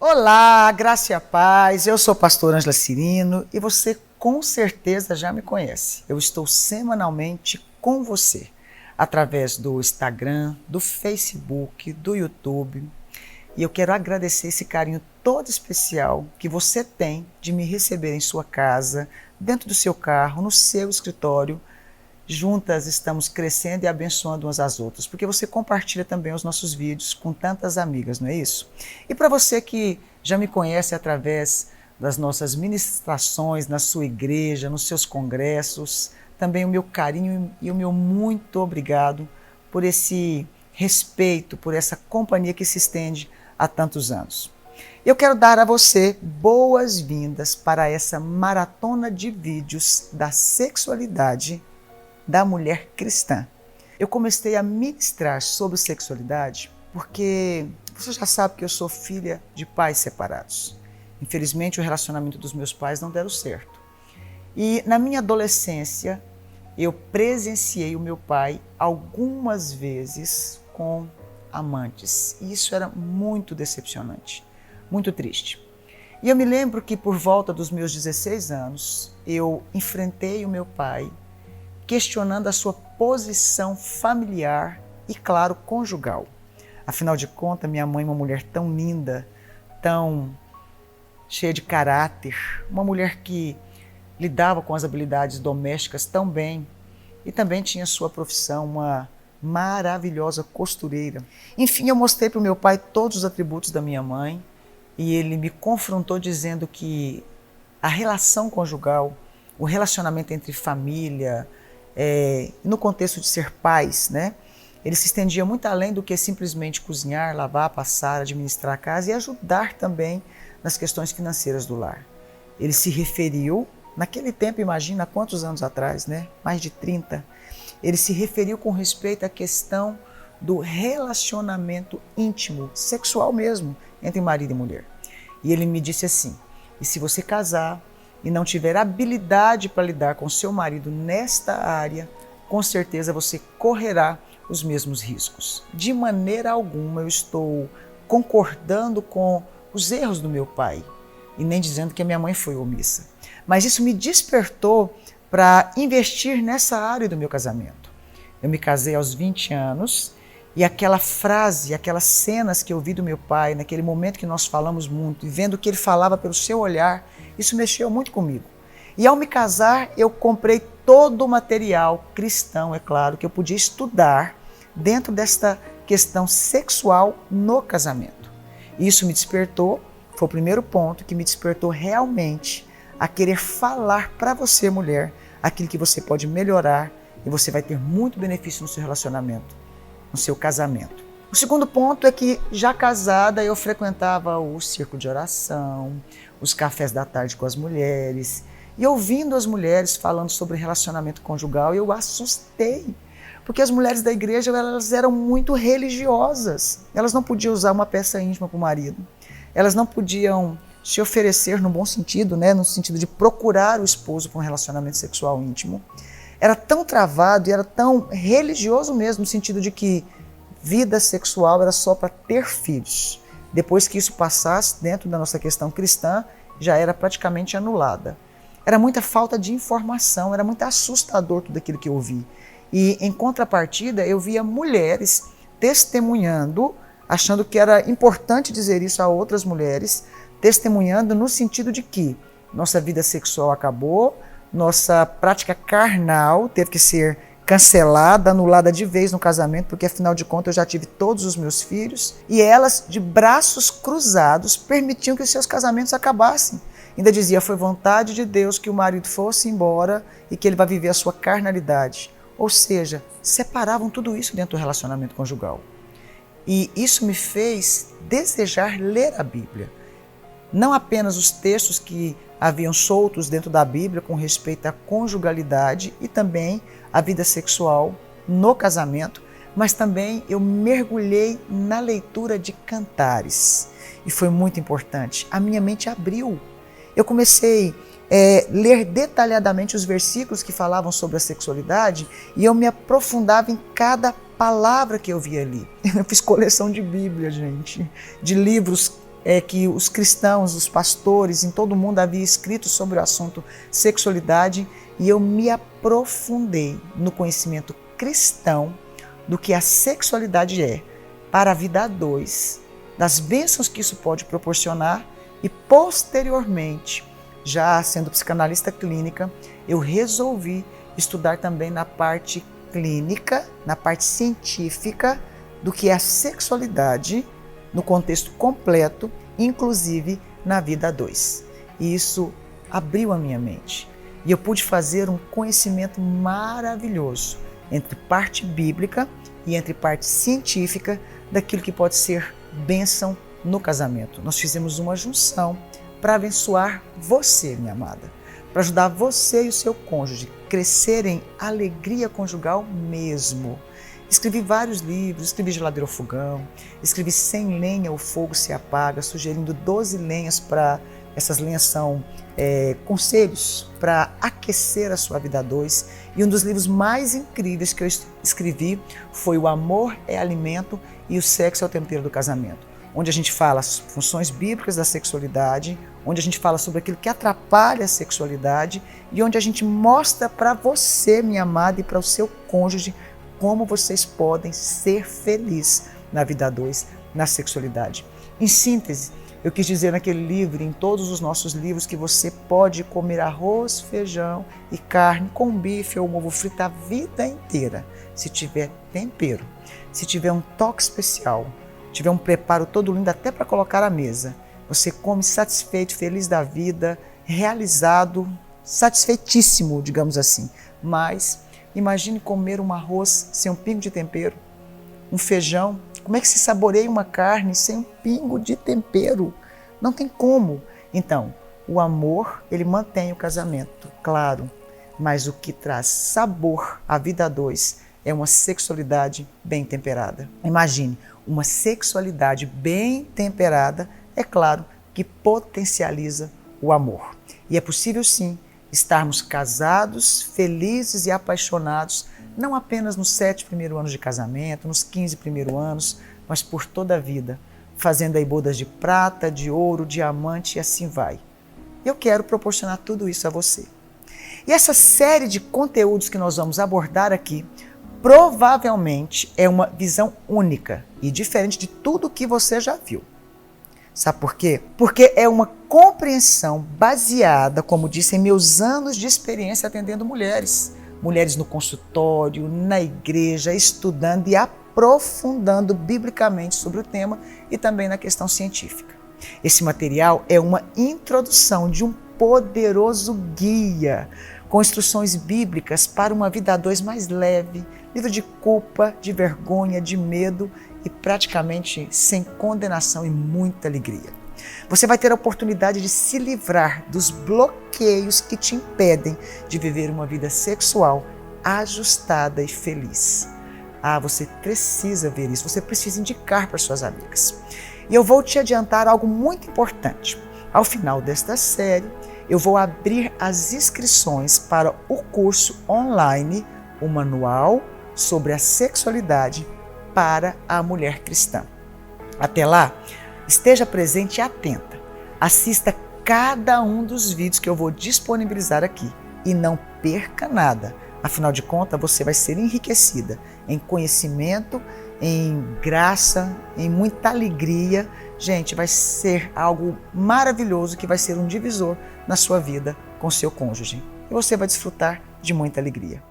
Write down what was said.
Olá, graça e a paz. Eu sou o pastor Ângela Cirino e você com certeza já me conhece. Eu estou semanalmente com você através do Instagram, do Facebook, do YouTube. E eu quero agradecer esse carinho todo especial que você tem de me receber em sua casa, dentro do seu carro, no seu escritório. Juntas estamos crescendo e abençoando umas às outras, porque você compartilha também os nossos vídeos com tantas amigas, não é isso? E para você que já me conhece através das nossas ministrações na sua igreja, nos seus congressos, também o meu carinho e o meu muito obrigado por esse respeito, por essa companhia que se estende há tantos anos. Eu quero dar a você boas-vindas para essa maratona de vídeos da sexualidade da mulher cristã. Eu comecei a ministrar sobre sexualidade porque você já sabe que eu sou filha de pais separados. Infelizmente, o relacionamento dos meus pais não deram certo. E na minha adolescência, eu presenciei o meu pai algumas vezes com amantes. E isso era muito decepcionante, muito triste. E eu me lembro que por volta dos meus 16 anos, eu enfrentei o meu pai questionando a sua posição familiar e, claro, conjugal. Afinal de contas, minha mãe é uma mulher tão linda, tão cheia de caráter, uma mulher que lidava com as habilidades domésticas tão bem e também tinha sua profissão, uma maravilhosa costureira. Enfim, eu mostrei para o meu pai todos os atributos da minha mãe e ele me confrontou dizendo que a relação conjugal, o relacionamento entre família, no contexto de ser pais, né? Ele se estendia muito além do que simplesmente cozinhar, lavar, passar, administrar a casa e ajudar também nas questões financeiras do lar. Ele se referiu, naquele tempo, imagina quantos anos atrás, né? Mais de 30, ele se referiu com respeito à questão do relacionamento íntimo, sexual mesmo, entre marido e mulher. E ele me disse assim: e se você casar e não tiver habilidade para lidar com seu marido nesta área, com certeza você correrá os mesmos riscos. De maneira alguma eu estou concordando com os erros do meu pai e nem dizendo que a minha mãe foi omissa. Mas isso me despertou para investir nessa área do meu casamento. Eu me casei aos 20 anos e aquela frase, aquelas cenas que eu vi do meu pai, naquele momento que nós falamos muito, e vendo o que ele falava pelo seu olhar, isso mexeu muito comigo. E ao me casar, eu comprei todo o material cristão, é claro, que eu podia estudar dentro desta questão sexual no casamento. E isso me despertou, foi o primeiro ponto que me despertou realmente a querer falar para você, mulher, aquilo que você pode melhorar e você vai ter muito benefício no seu relacionamento, no seu casamento. O segundo ponto é que, já casada, eu frequentava o círculo de oração, os cafés da tarde com as mulheres, e ouvindo as mulheres falando sobre relacionamento conjugal, eu assustei, porque as mulheres da igreja elas eram muito religiosas, elas não podiam usar uma peça íntima para o marido, elas não podiam se oferecer no bom sentido, né, no sentido de procurar o esposo para um relacionamento sexual íntimo. Era tão travado e era tão religioso mesmo, no sentido de que vida sexual era só para ter filhos. Depois que isso passasse dentro da nossa questão cristã, já era praticamente anulada. Era muita falta de informação, era muito assustador tudo aquilo que eu vi. E em contrapartida, eu via mulheres testemunhando, achando que era importante dizer isso a outras mulheres, testemunhando no sentido de que nossa vida sexual acabou, nossa prática carnal teve que ser cancelada, anulada de vez no casamento, porque afinal de contas eu já tive todos os meus filhos, e elas, de braços cruzados, permitiam que os seus casamentos acabassem. Ainda dizia, foi vontade de Deus que o marido fosse embora e que ele vai viver a sua carnalidade. Ou seja, separavam tudo isso dentro do relacionamento conjugal. E isso me fez desejar ler a Bíblia. Não apenas os textos que haviam soltos dentro da Bíblia com respeito à conjugalidade e também à vida sexual no casamento, mas também eu mergulhei na leitura de Cantares. E foi muito importante. A minha mente abriu. Eu comecei a ler detalhadamente os versículos que falavam sobre a sexualidade e eu me aprofundava em cada palavra que eu via ali. Eu fiz coleção de Bíblia, gente, de livros que os cristãos, os pastores, em todo mundo havia escrito sobre o assunto sexualidade, e eu me aprofundei no conhecimento cristão do que a sexualidade é para a vida a dois, das bênçãos que isso pode proporcionar, e posteriormente, já sendo psicanalista clínica, eu resolvi estudar também na parte clínica, na parte científica do que é a sexualidade no contexto completo, inclusive na vida a dois. E isso abriu a minha mente. E eu pude fazer um conhecimento maravilhoso entre parte bíblica e entre parte científica daquilo que pode ser bênção no casamento. Nós fizemos uma junção para abençoar você, minha amada, para ajudar você e o seu cônjuge a crescer em alegria conjugal mesmo. Escrevi vários livros, escrevi Geladeira ao Fogão, escrevi Sem Lenha o Fogo se Apaga, sugerindo 12 lenhas para... Essas lenhas são conselhos para aquecer a sua vida a dois. E um dos livros mais incríveis que eu escrevi foi O Amor é Alimento e o Sexo é o Tempero do Casamento, onde a gente fala as funções bíblicas da sexualidade, onde a gente fala sobre aquilo que atrapalha a sexualidade e onde a gente mostra para você, minha amada, e para o seu cônjuge como vocês podem ser felizes na vida a dois, na sexualidade. Em síntese, eu quis dizer naquele livro, em todos os nossos livros, que você pode comer arroz, feijão e carne com bife ou ovo frito a vida inteira, se tiver tempero, se tiver um toque especial, tiver um preparo todo lindo até para colocar à mesa. Você come satisfeito, feliz da vida, realizado, satisfeitíssimo, digamos assim. Mas imagine comer um arroz sem um pingo de tempero, um feijão. Como é que se saboreia uma carne sem um pingo de tempero? Não tem como. Então, o amor, ele mantém o casamento, claro, mas o que traz sabor à vida a dois é uma sexualidade bem temperada. Imagine, uma sexualidade bem temperada, é claro, que potencializa o amor. E é possível sim estarmos casados, felizes e apaixonados, não apenas nos 7 primeiros anos de casamento, nos 15 primeiros anos, mas por toda a vida, fazendo aí bodas de prata, de ouro, diamante e assim vai. Eu quero proporcionar tudo isso a você. E essa série de conteúdos que nós vamos abordar aqui, provavelmente é uma visão única e diferente de tudo que você já viu. Sabe por quê? Porque é uma compreensão baseada, como disse, em meus anos de experiência atendendo mulheres. Mulheres no consultório, na igreja, estudando e aprofundando biblicamente sobre o tema e também na questão científica. Esse material é uma introdução de um poderoso guia com instruções bíblicas para uma vida a dois mais leve, livre de culpa, de vergonha, de medo e praticamente sem condenação e muita alegria. Você vai ter a oportunidade de se livrar dos bloqueios que te impedem de viver uma vida sexual ajustada e feliz. Você precisa ver isso, você precisa indicar para suas amigas. E eu vou te adiantar algo muito importante. Ao final desta série, eu vou abrir as inscrições para o curso online, o Manual sobre a Sexualidade para a Mulher Cristã. Até lá, esteja presente e atenta. Assista cada um dos vídeos que eu vou disponibilizar aqui e não perca nada. Afinal de contas, você vai ser enriquecida em conhecimento, em graça, em muita alegria. Gente, vai ser algo maravilhoso que vai ser um divisor na sua vida com seu cônjuge. E você vai desfrutar de muita alegria.